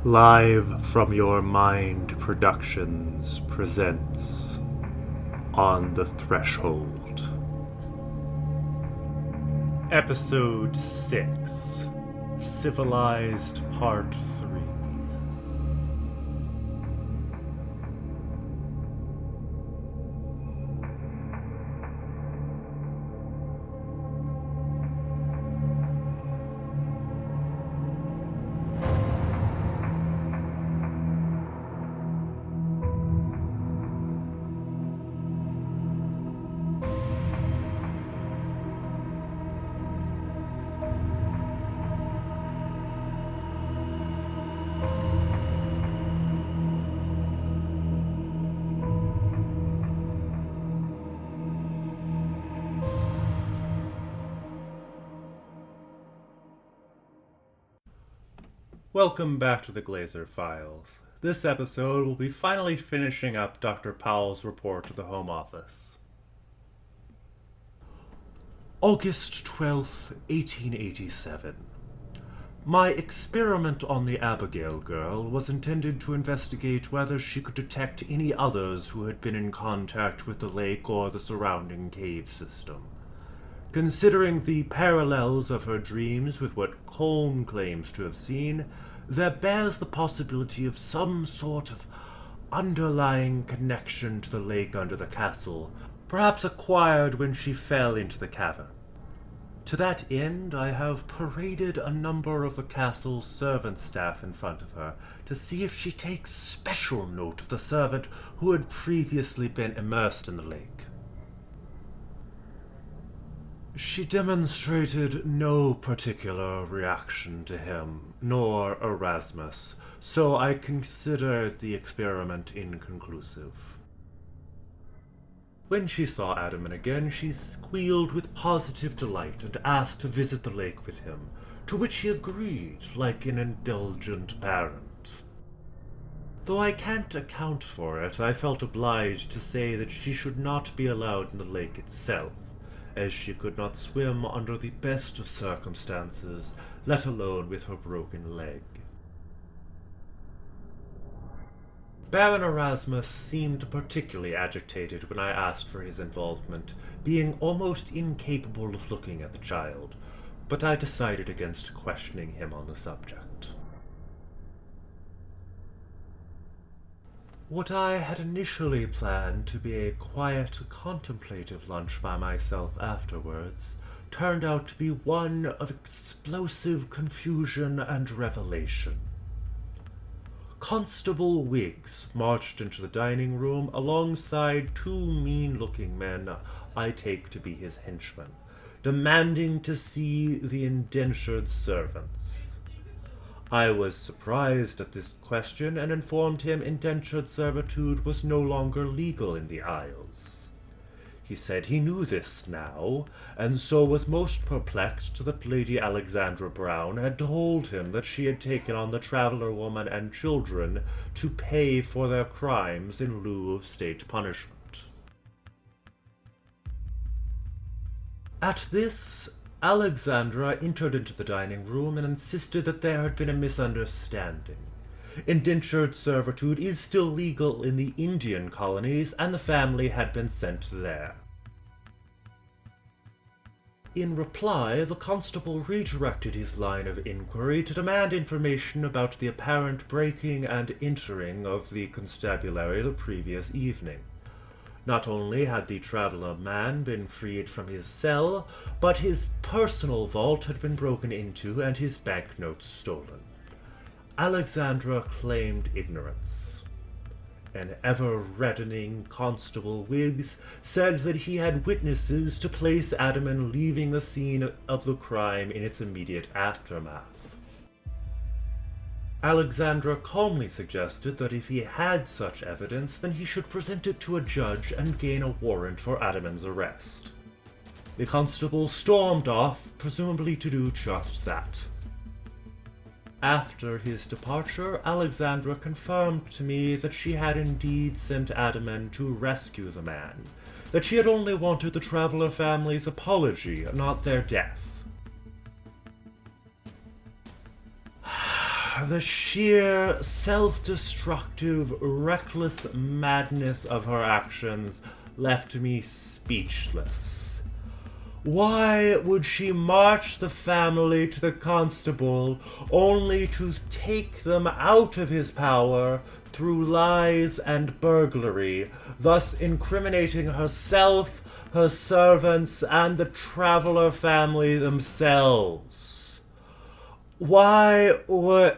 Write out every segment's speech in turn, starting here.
Live from Your Mind Productions presents On the Threshold. Episode 6, Civilized Part 3. Welcome back to the Glazer Files. This episode will be finally finishing up Dr. Powell's report to the Home Office. August 12th, 1887. My experiment on the Abigail girl was intended to investigate whether she could detect any others who had been in contact with the lake or the surrounding cave system. Considering the parallels of her dreams with what Colm claims to have seen, there bears the possibility of some sort of underlying connection to the lake under the castle, perhaps acquired when she fell into the cavern. To that end, I have paraded a number of the castle's servant staff in front of her to see if she takes special note of the servant who had previously been immersed in the lake. She demonstrated no particular reaction to him, nor Erasmus, so I consider the experiment inconclusive. When she saw Adam again, she squealed with positive delight and asked to visit the lake with him, to which he agreed like an indulgent parent. Though I can't account for it, I felt obliged to say that she should not be allowed in the lake itself, as she could not swim under the best of circumstances, let alone with her broken leg. Baron Erasmus seemed particularly agitated when I asked for his involvement, being almost incapable of looking at the child, but I decided against questioning him on the subject. What I had initially planned to be a quiet, contemplative lunch by myself afterwards turned out to be one of explosive confusion and revelation. Constable Wiggs marched into the dining room alongside two mean-looking men I take to be his henchmen, demanding to see the indentured servants. I was surprised at this question and informed him indentured servitude was no longer legal in the Isles. He said he knew this now, and so was most perplexed that Lady Alexandra Brown had told him that she had taken on the traveller woman and children to pay for their crimes in lieu of state punishment. At this, Alexandra entered into the dining room and insisted that there had been a misunderstanding. Indentured servitude is still legal in the Indian colonies, and the family had been sent there. In reply, the constable redirected his line of inquiry to demand information about the apparent breaking and entering of the constabulary the previous evening. Not only had the traveller man been freed from his cell, but his personal vault had been broken into and his banknotes stolen. Alexandra claimed ignorance. An ever-reddening Constable Wiggs said that he had witnesses to place Adam in leaving the scene of the crime in its immediate aftermath. Alexandra calmly suggested that if he had such evidence, then he should present it to a judge and gain a warrant for Adam's arrest. The constable stormed off, presumably to do just that. After his departure, Alexandra confirmed to me that she had indeed sent Adaman to rescue the man, that she had only wanted the traveller family's apology, not their death. The sheer self-destructive, reckless madness of her actions left me speechless. Why would she march the family to the constable only to take them out of his power through lies and burglary, thus incriminating herself, her servants, and the traveler family themselves? Why would...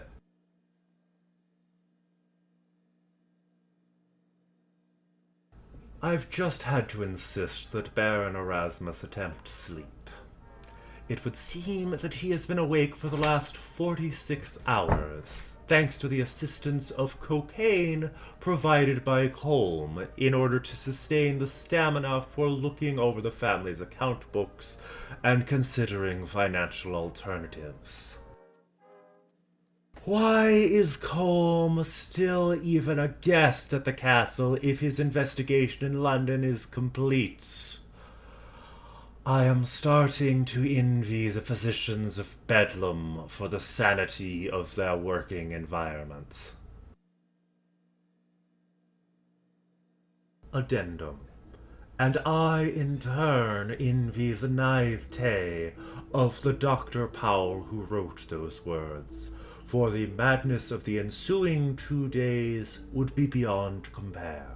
I've just had to insist that Baron Erasmus attempt sleep. It would seem that he has been awake for the last 46 hours, thanks to the assistance of cocaine provided by Colm in order to sustain the stamina for looking over the family's account books and considering financial alternatives. Why is Colm still even a guest at the castle if his investigation in London is complete? I am starting to envy the physicians of Bedlam for the sanity of their working environment. Addendum. And I, in turn, envy the naivete of the Dr. Powell who wrote those words, for the madness of the ensuing 2 days would be beyond compare.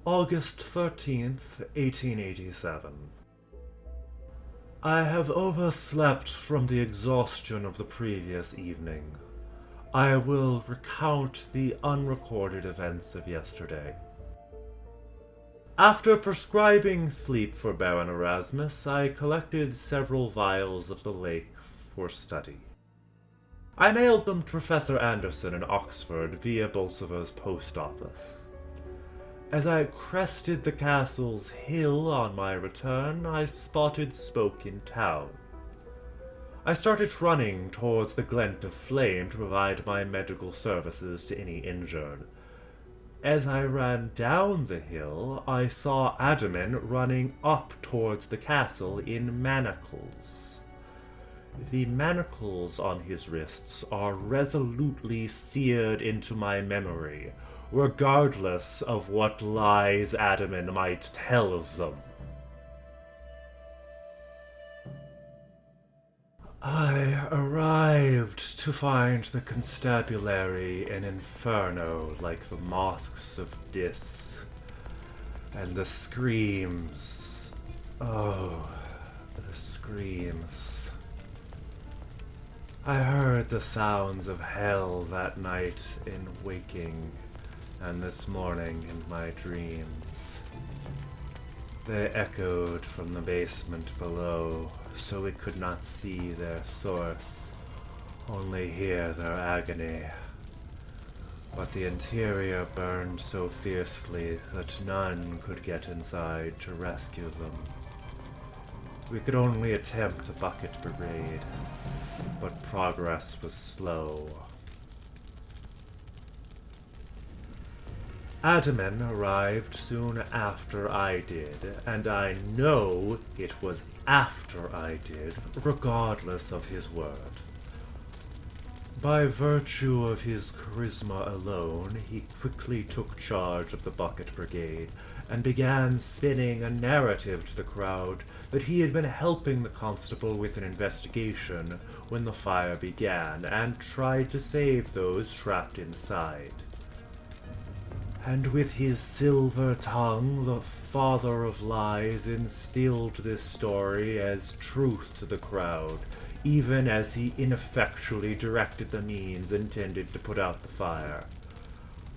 August 13th, 1887. I have overslept from the exhaustion of the previous evening. I will recount the unrecorded events of yesterday. After prescribing sleep for Baron Erasmus, I collected several vials of the lake for study. I mailed them to Professor Anderson in Oxford via Bolsover's post office. As I crested the castle's hill on my return, I spotted smoke in town. I started running towards the glint of flame to provide my medical services to any injured. As I ran down the hill, I saw Adaman running up towards the castle in manacles. The manacles on his wrists are resolutely seared into my memory, regardless of what lies Adaman might tell of them. I arrived to find the constabulary an inferno like the mosques of Dis, and the screams, oh, the screams. I heard the sounds of hell that night in waking, and this morning in my dreams. They echoed from the basement below, so we could not see their source, only hear their agony. But the interior burned so fiercely that none could get inside to rescue them. We could only attempt a bucket brigade, but progress was slow. Adaman arrived soon after I did, and I know it was after I did, regardless of his word. By virtue of his charisma alone, he quickly took charge of the bucket brigade and began spinning a narrative to the crowd that he had been helping the constable with an investigation when the fire began and tried to save those trapped inside. And with his silver tongue, the father of lies instilled this story as truth to the crowd, even as he ineffectually directed the means intended to put out the fire.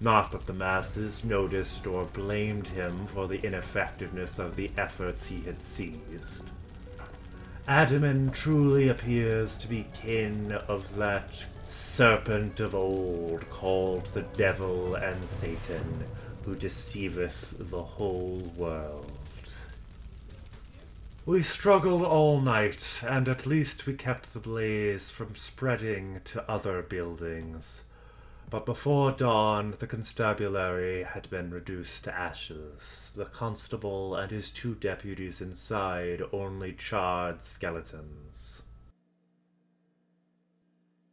Not that the masses noticed or blamed him for the ineffectiveness of the efforts he had seized. Adaman truly appears to be kin of that serpent of old called the devil and Satan, who deceiveth the whole world. We struggled all night, and at least we kept the blaze from spreading to other buildings. But before dawn, the constabulary had been reduced to ashes. The constable and his 2 deputies inside only charred skeletons.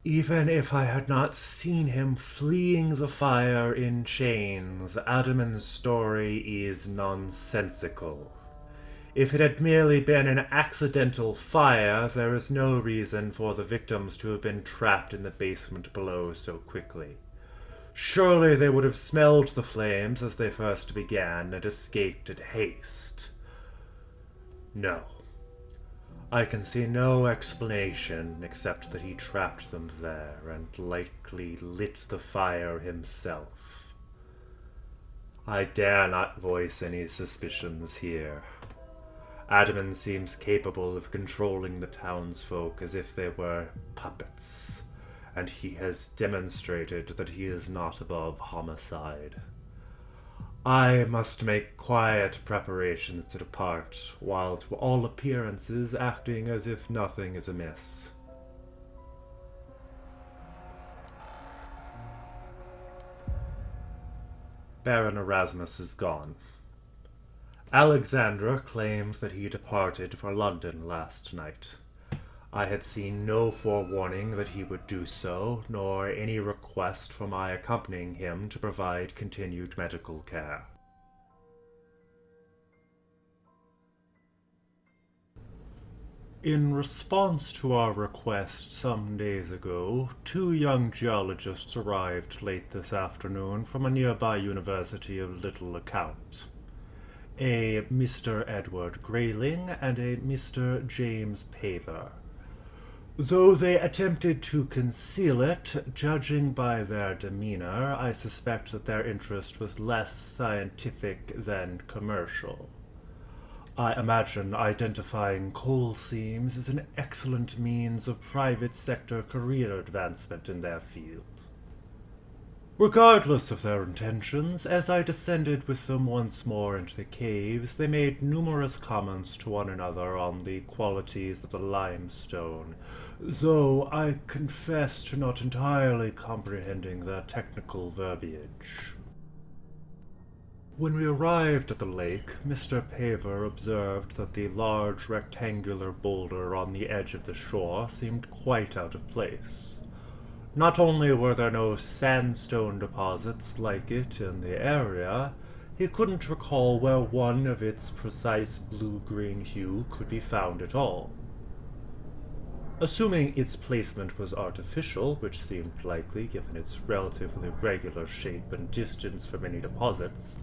Even if I had not seen him fleeing the fire in chains, Adaman's story is nonsensical. If it had merely been an accidental fire, there is no reason for the victims to have been trapped in the basement below so quickly. Surely they would have smelled the flames as they first began and escaped in haste. No. I can see no explanation except that he trapped them there and likely lit the fire himself. I dare not voice any suspicions here. Adaman seems capable of controlling the townsfolk as if they were puppets, and he has demonstrated that he is not above homicide. I must make quiet preparations to depart, while to all appearances acting as if nothing is amiss. Baron Erasmus is gone. Alexandra claims that he departed for London last night. I had seen no forewarning that he would do so, nor any request for my accompanying him to provide continued medical care. In response to our request some days ago, 2 young geologists arrived late this afternoon from a nearby university of little account. A Mr. Edward Grayling and a Mr. James Paver. Though they attempted to conceal it, judging by their demeanor, I suspect that their interest was less scientific than commercial. I imagine identifying coal seams is an excellent means of private sector career advancement in their field. Regardless of their intentions, as I descended with them once more into the caves, they made numerous comments to one another on the qualities of the limestone, though I confess to not entirely comprehending their technical verbiage. When we arrived at the lake, Mr. Paver observed that the large rectangular boulder on the edge of the shore seemed quite out of place. Not only were there no sandstone deposits like it in the area, he couldn't recall where one of its precise blue-green hue could be found at all. Assuming its placement was artificial, which seemed likely given its relatively regular shape and distance from any deposits,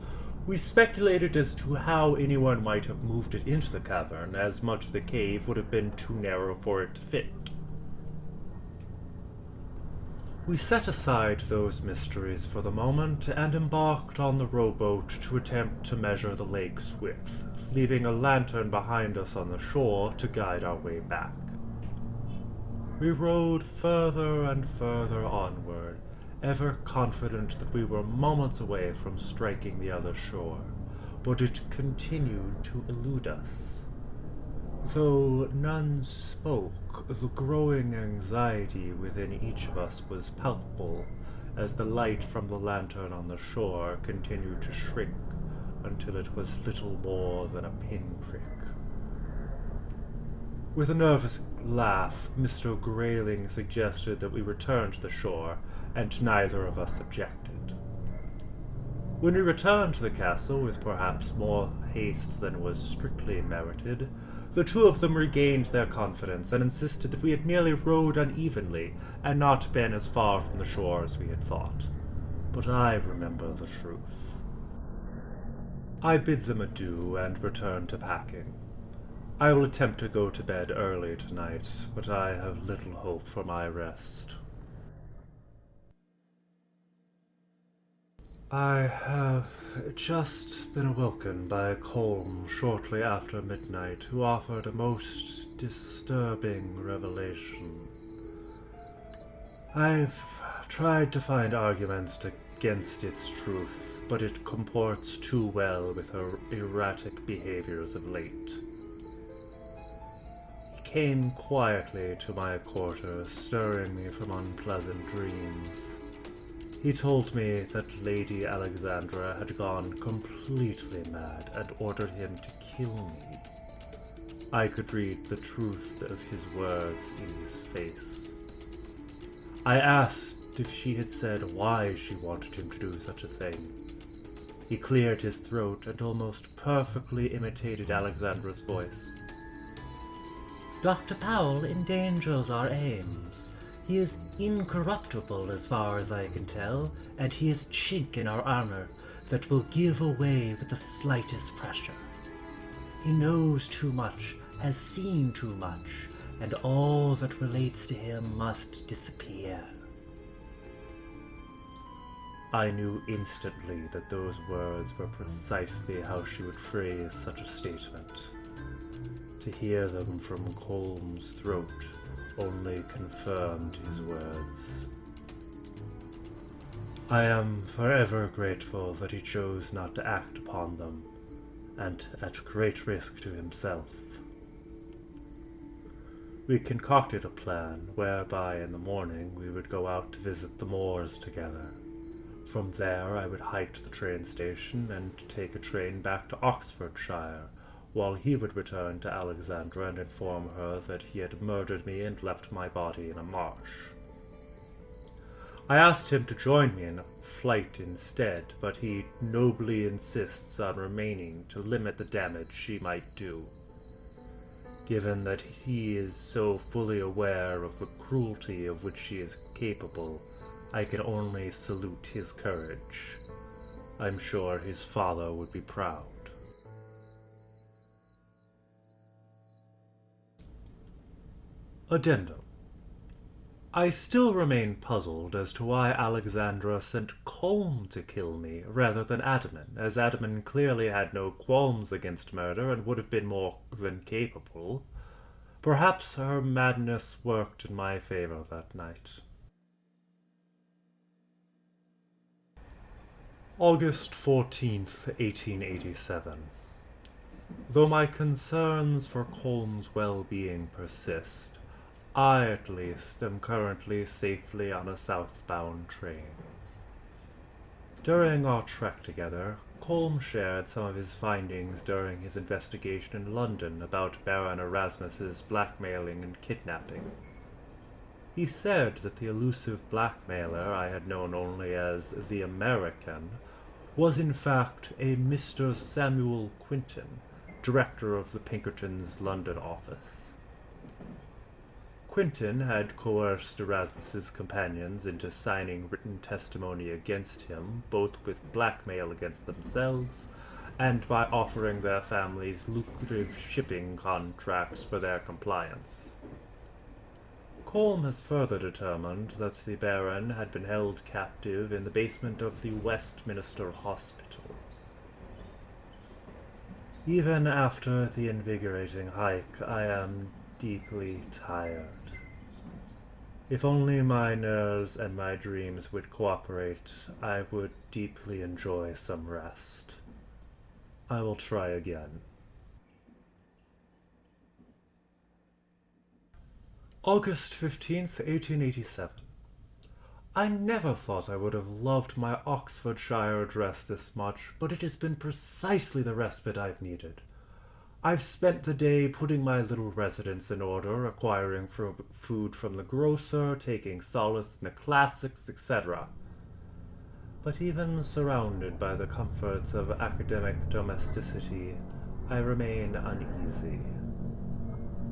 we speculated as to how anyone might have moved it into the cavern, as much of the cave would have been too narrow for it to fit. We set aside those mysteries for the moment and embarked on the rowboat to attempt to measure the lake's width, leaving a lantern behind us on the shore to guide our way back. We rowed further and further onward, ever confident that we were moments away from striking the other shore, but it continued to elude us. Though none spoke, the growing anxiety within each of us was palpable as the light from the lantern on the shore continued to shrink until it was little more than a pinprick. With a nervous laugh, Mr. Grayling suggested that we return to the shore, and neither of us objected. When we returned to the castle with perhaps more haste than was strictly merited, the 2 of them regained their confidence and insisted that we had merely rowed unevenly and not been as far from the shore as we had thought. But I remember the truth. I bid them adieu and return to packing. I will attempt to go to bed early tonight, but I have little hope for my rest. I have just been awoken by a colm shortly after midnight who offered a most disturbing revelation. I've tried to find arguments against its truth, but it comports too well with her erratic behaviors of late. He came quietly to my quarters, stirring me from unpleasant dreams. He told me that Lady Alexandra had gone completely mad and ordered him to kill me. I could read the truth of his words in his face. I asked if she had said why she wanted him to do such a thing. He cleared his throat and almost perfectly imitated Alexandra's voice. Dr. Powell endangers our aims. He is incorruptible as far as I can tell, and he is a chink in our armor that will give away with the slightest pressure. He knows too much, has seen too much, and all that relates to him must disappear. I knew instantly that those words were precisely how she would phrase such a statement. To hear them from Colm's throat only confirmed his words. I am forever grateful that he chose not to act upon them, and at great risk to himself. We concocted a plan whereby in the morning we would go out to visit the moors together. From there I would hike to the train station and take a train back to Oxfordshire, while he would return to Alexandra and inform her that he had murdered me and left my body in a marsh. I asked him to join me in a flight instead, but he nobly insists on remaining to limit the damage she might do. Given that he is so fully aware of the cruelty of which she is capable, I can only salute his courage. I'm sure his father would be proud. Addendum. I still remain puzzled as to why Alexandra sent Colm to kill me rather than Adaman, as Adaman clearly had no qualms against murder and would have been more than capable. Perhaps her madness worked in my favor that night. August 14th, 1887. Though my concerns for Colm's well-being persist, I, at least, am currently safely on a southbound train. During our trek together, Colm shared some of his findings during his investigation in London about Baron Erasmus's blackmailing and kidnapping. He said that the elusive blackmailer I had known only as the American was in fact a Mr. Samuel Quinton, director of the Pinkertons' London office. Quinton had coerced Erasmus's companions into signing written testimony against him, both with blackmail against themselves and by offering their families lucrative shipping contracts for their compliance. Colm has further determined that the Baron had been held captive in the basement of the Westminster Hospital. Even after the invigorating hike, I am deeply tired. If only my nerves and my dreams would cooperate, I would deeply enjoy some rest. I will try again. August 15th, 1887. I never thought I would have loved my Oxfordshire address this much, but it has been precisely the respite I've needed. I've spent the day putting my little residence in order, acquiring food from the grocer, taking solace in the classics, etc. But even surrounded by the comforts of academic domesticity, I remain uneasy.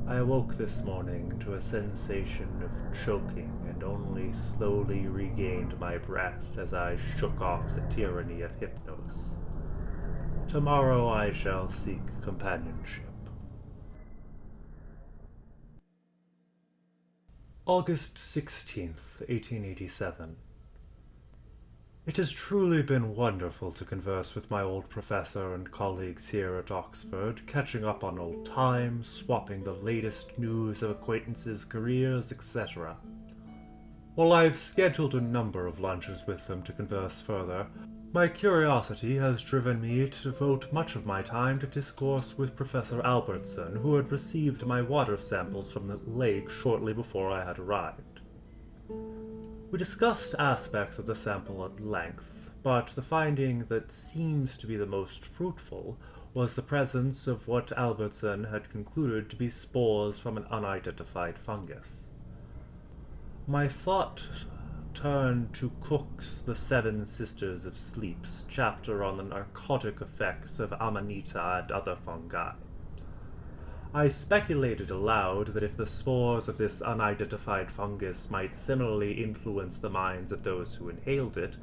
I awoke this morning to a sensation of choking and only slowly regained my breath as I shook off the tyranny of hypnos. Tomorrow I shall seek companionship. August 16th, 1887. It has truly been wonderful to converse with my old professor and colleagues here at Oxford, catching up on old times, swapping the latest news of acquaintances' careers, etc. While I've scheduled a number of lunches with them to converse further, my curiosity has driven me to devote much of my time to discourse with Professor Albertson, who had received my water samples from the lake shortly before I had arrived. We discussed aspects of the sample at length, but the finding that seems to be the most fruitful was the presence of what Albertson had concluded to be spores from an unidentified fungus. My thought turned to Cook's The Seven Sisters of Sleep's chapter on the narcotic effects of amanita and other fungi. I speculated aloud that if the spores of this unidentified fungus might similarly influence the minds of those who inhaled it,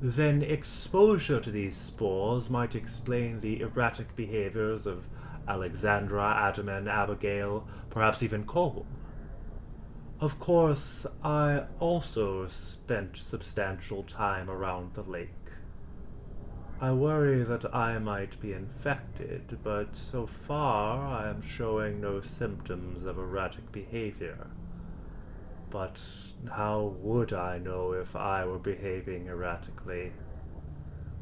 then exposure to these spores might explain the erratic behaviors of Alexandra, Adaman, Abigail, perhaps even Colm. Of course, I also spent substantial time around the lake. I worry that I might be infected, but so far I am showing no symptoms of erratic behavior. But how would I know if I were behaving erratically?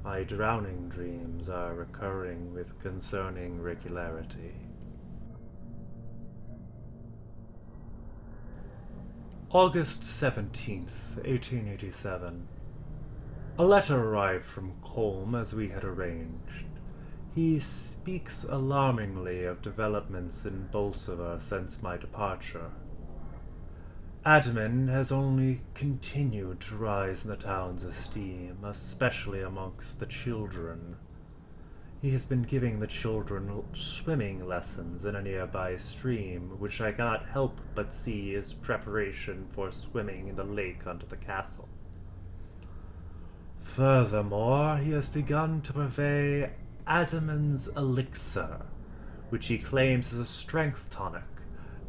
My drowning dreams are recurring with concerning regularity. August 17th, 1887. A letter arrived from Colm as we had arranged. He speaks alarmingly of developments in Bolsover since my departure. Adaman has only continued to rise in the town's esteem, especially amongst the children. He has been giving the children swimming lessons in a nearby stream, which I cannot help but see as preparation for swimming in the lake under the castle. Furthermore, he has begun to purvey Adaman's elixir, which he claims is a strength tonic,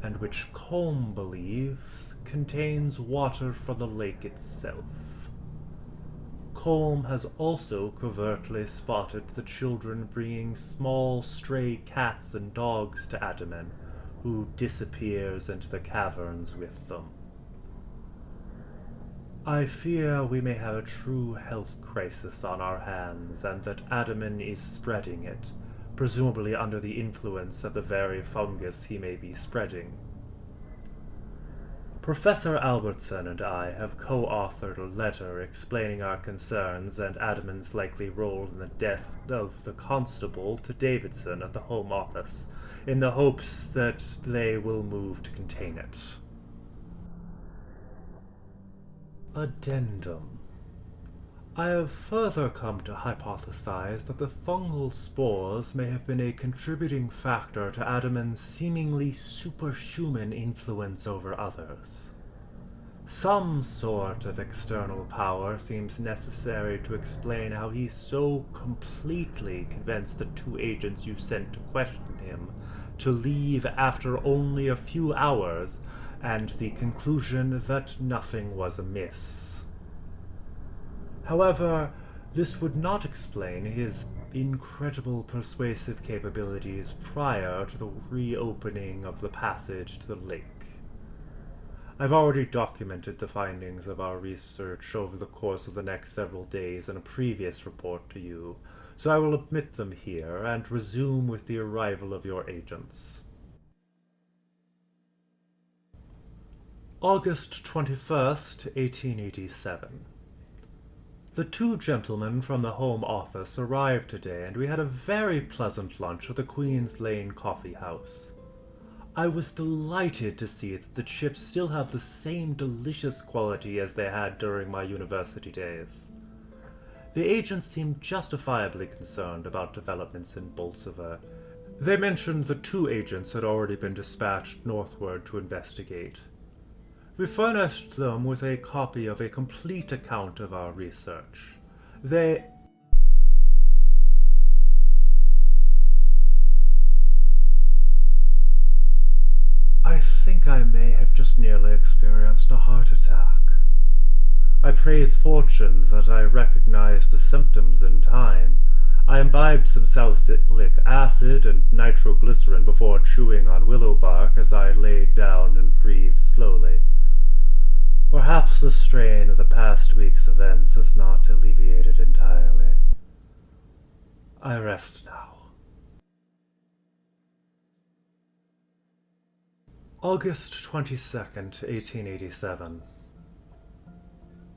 and which Colm believes contains water from the lake itself. Colm has also covertly spotted the children bringing small stray cats and dogs to Adaman, who disappears into the caverns with them. I fear we may have a true health crisis on our hands, and that Adaman is spreading it, presumably under the influence of the very fungus he may be spreading. Professor Albertson and I have co-authored a letter explaining our concerns and Adaman's likely role in the death of the constable to Davidson at the Home Office, in the hopes that they will move to contain it. Addendum. I have further come to hypothesize that the fungal spores may have been a contributing factor to Adaman's seemingly superhuman influence over others. Some sort of external power seems necessary to explain how he so completely convinced the two agents you sent to question him to leave after only a few hours, and the conclusion that nothing was amiss. However, this would not explain his incredible persuasive capabilities prior to the reopening of the passage to the lake. I've already documented the findings of our research over the course of the next several days in a previous report to you, so I will omit them here and resume with the arrival of your agents. August 21st, 1887. The two gentlemen from the Home Office arrived today, and we had a very pleasant lunch at the Queen's Lane Coffee House. I was delighted to see that the chips still have the same delicious quality as they had during my university days. The agents seemed justifiably concerned about developments in Bolsover. They mentioned that two agents had already been dispatched northward to investigate. We furnished them with a copy of a complete account of our research. I think I may have just nearly experienced a heart attack. I praise fortune that I recognized the symptoms in time. I imbibed some salicylic acid and nitroglycerin before chewing on willow bark as I laid down and breathed slowly. Perhaps the strain of the past week's events has not alleviated entirely. I rest now. August 22nd, 1887.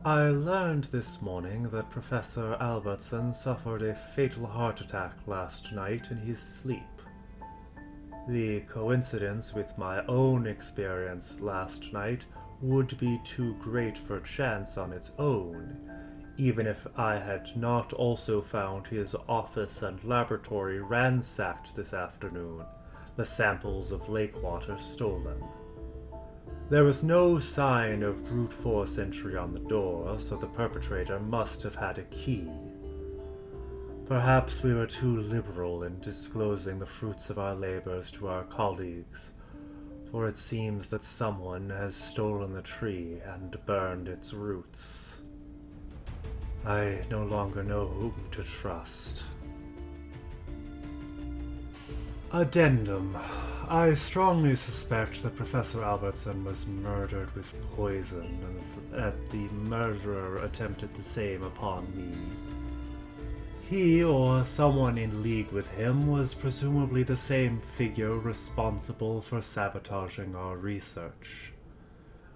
I learned this morning that Professor Albertson suffered a fatal heart attack last night in his sleep. The coincidence with my own experience last night would be too great for chance on its own, even if I had not also found his office and laboratory ransacked this afternoon, the samples of lake water stolen. There was no sign of brute force entry on the door, so the perpetrator must have had a key. Perhaps we were too liberal in disclosing the fruits of our labors to our colleagues, for it seems that someone has stolen the tree and burned its roots. I no longer know whom to trust. Addendum. I strongly suspect that Professor Albertson was murdered with poison, and that the murderer attempted the same upon me. He, or someone in league with him, was presumably the same figure responsible for sabotaging our research.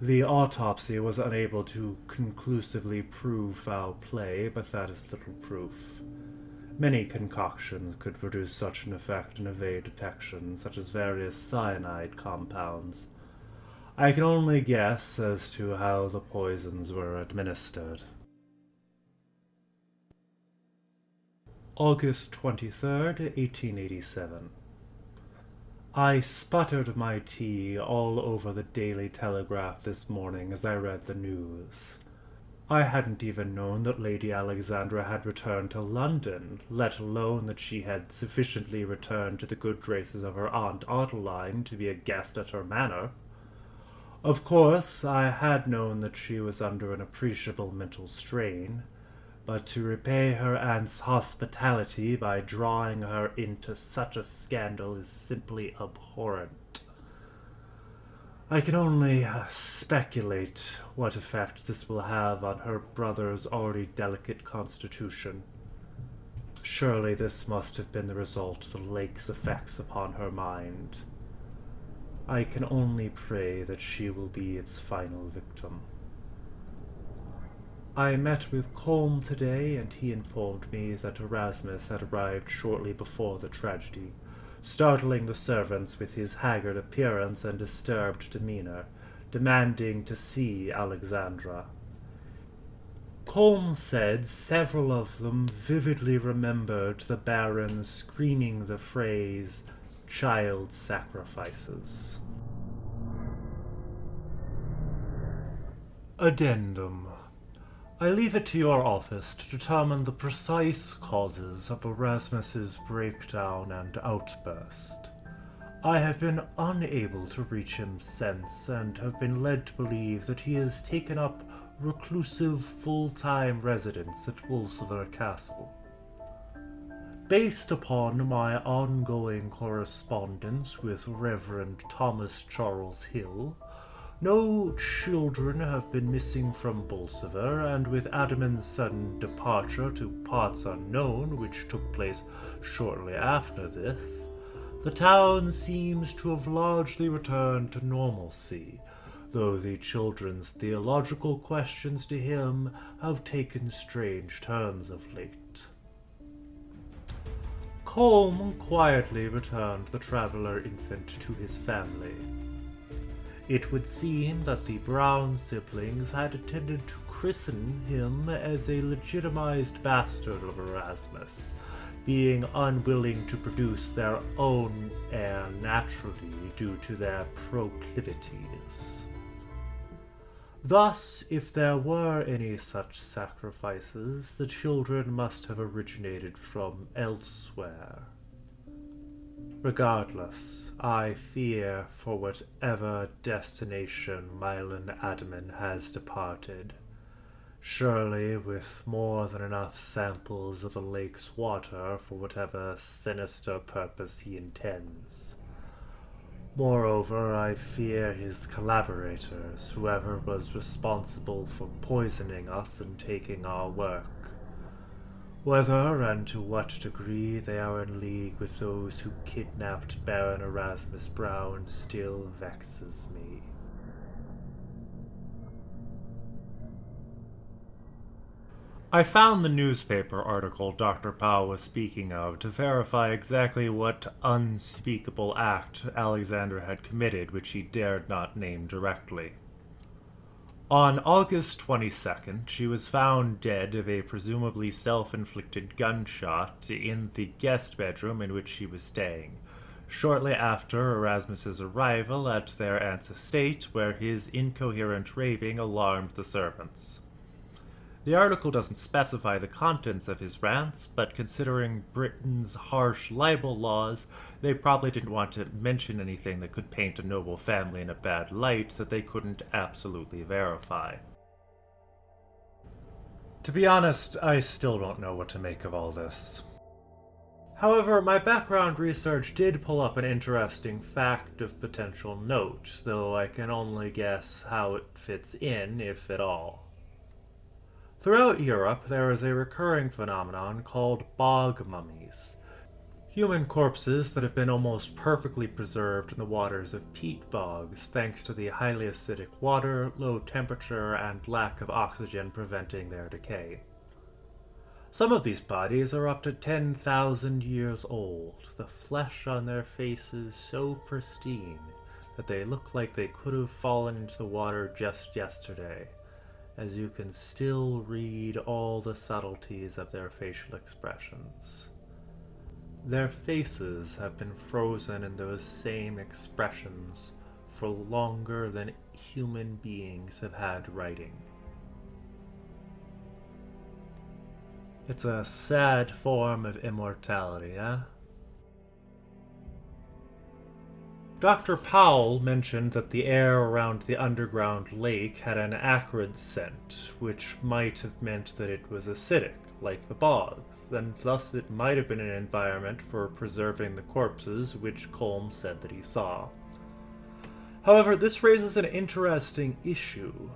The autopsy was unable to conclusively prove foul play, but that is little proof. Many concoctions could produce such an effect and evade detection, such as various cyanide compounds. I can only guess as to how the poisons were administered. August 23rd, 1887. I sputtered my tea all over the Daily Telegraph this morning as I read the news. I hadn't even known that Lady Alexandra had returned to London, let alone that she had sufficiently returned to the good graces of her Aunt Adeline to be a guest at her manor. Of course, I had known that she was under an appreciable mental strain, but to repay her aunt's hospitality by drawing her into such a scandal is simply abhorrent. I can only speculate what effect this will have on her brother's already delicate constitution. Surely this must have been the result of the lake's effects upon her mind. I can only pray that she will be its final victim. I met with Colm today, and he informed me that Erasmus had arrived shortly before the tragedy, startling the servants with his haggard appearance and disturbed demeanor, demanding to see Alexandra. Colm said several of them vividly remembered the Baron screaming the phrase, "child sacrifices." Addendum. I leave it to your office to determine the precise causes of Erasmus's breakdown and outburst. I have been unable to reach him since, and have been led to believe that he has taken up reclusive full-time residence at Bolsover Castle. Based upon my ongoing correspondence with Reverend Thomas Charles Hill, no children have been missing from Bolsover, and with Adamant's sudden departure to parts unknown, which took place shortly after this, the town seems to have largely returned to normalcy, though the children's theological questions to him have taken strange turns of late. Colm quietly returned the traveller infant to his family. It would seem that the Brown siblings had intended to christen him as a legitimized bastard of Erasmus, being unwilling to produce their own heir naturally due to their proclivities. Thus, if there were any such sacrifices, the children must have originated from elsewhere. Regardless, I fear for whatever destination Mylan Adamant has departed, surely with more than enough samples of the lake's water for whatever sinister purpose he intends. Moreover, I fear his collaborators, whoever was responsible for poisoning us and taking our work. Whether and to what degree they are in league with those who kidnapped Baron Erasmus Brown still vexes me. I found the newspaper article Dr. Powell was speaking of to verify exactly what unspeakable act Alexandra had committed, which he dared not name directly. On August 22nd, she was found dead of a presumably self-inflicted gunshot in the guest bedroom in which she was staying, shortly after Erasmus's arrival at their aunt's estate, where his incoherent raving alarmed the servants. The article doesn't specify the contents of his rants, but considering Britain's harsh libel laws, they probably didn't want to mention anything that could paint a noble family in a bad light that they couldn't absolutely verify. To be honest, I still don't know what to make of all this. However, my background research did pull up an interesting fact of potential note, though I can only guess how it fits in, if at all. Throughout Europe, there is a recurring phenomenon called bog mummies. Human corpses that have been almost perfectly preserved in the waters of peat bogs, thanks to the highly acidic water, low temperature, and lack of oxygen preventing their decay. Some of these bodies are up to 10,000 years old, the flesh on their faces so pristine that they look like they could have fallen into the water just yesterday, as you can still read all the subtleties of their facial expressions. Their faces have been frozen in those same expressions for longer than human beings have had writing. It's a sad form of immortality, eh? Dr. Powell mentioned that the air around the underground lake had an acrid scent, which might have meant that it was acidic, like the bogs, and thus it might have been an environment for preserving the corpses which Colm said that he saw. However, this raises an interesting issue.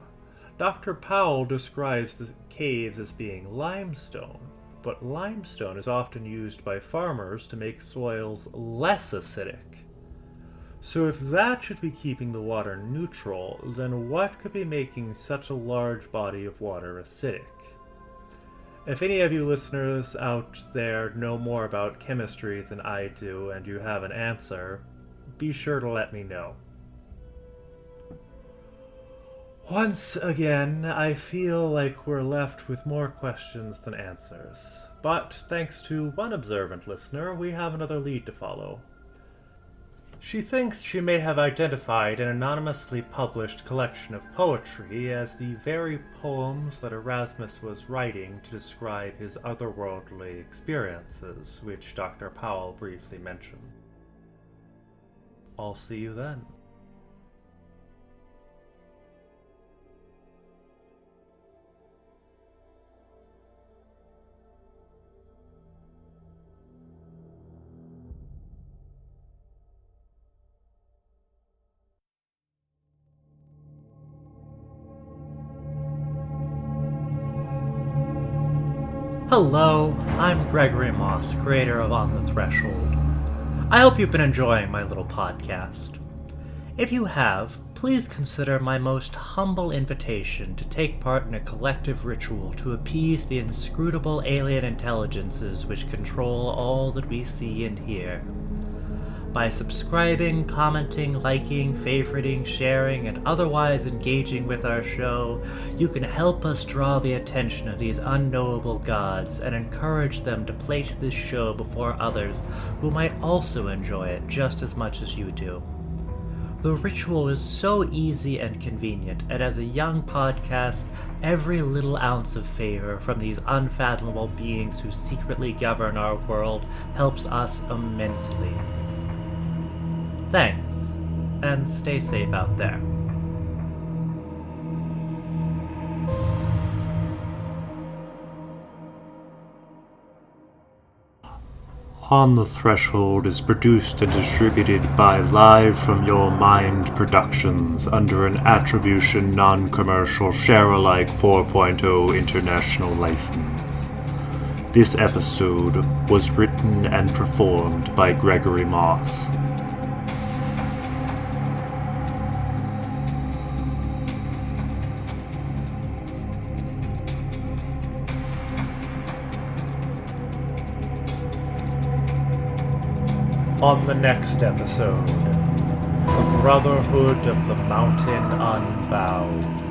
Dr. Powell describes the caves as being limestone, but limestone is often used by farmers to make soils less acidic. So if that should be keeping the water neutral, then what could be making such a large body of water acidic? If any of you listeners out there know more about chemistry than I do and you have an answer, be sure to let me know. Once again, I feel like we're left with more questions than answers. But thanks to one observant listener, we have another lead to follow. She thinks she may have identified an anonymously published collection of poetry as the very poems that Erasmus was writing to describe his otherworldly experiences, which Dr. Powell briefly mentioned. I'll see you then. Hello, I'm Gregory Moss, creator of On the Threshold. I hope you've been enjoying my little podcast. If you have, please consider my most humble invitation to take part in a collective ritual to appease the inscrutable alien intelligences which control all that we see and hear. By subscribing, commenting, liking, favoriting, sharing, and otherwise engaging with our show, you can help us draw the attention of these unknowable gods and encourage them to place this show before others who might also enjoy it just as much as you do. The ritual is so easy and convenient, and as a young podcast, every little ounce of favor from these unfathomable beings who secretly govern our world helps us immensely. Thanks, and stay safe out there. On the Threshold is produced and distributed by Live From Your Mind Productions under an Attribution Non-Commercial Share-alike 4.0 international license. This episode was written and performed by Gregory Moss. On the next episode, The Brotherhood of the Mountain Unbowed.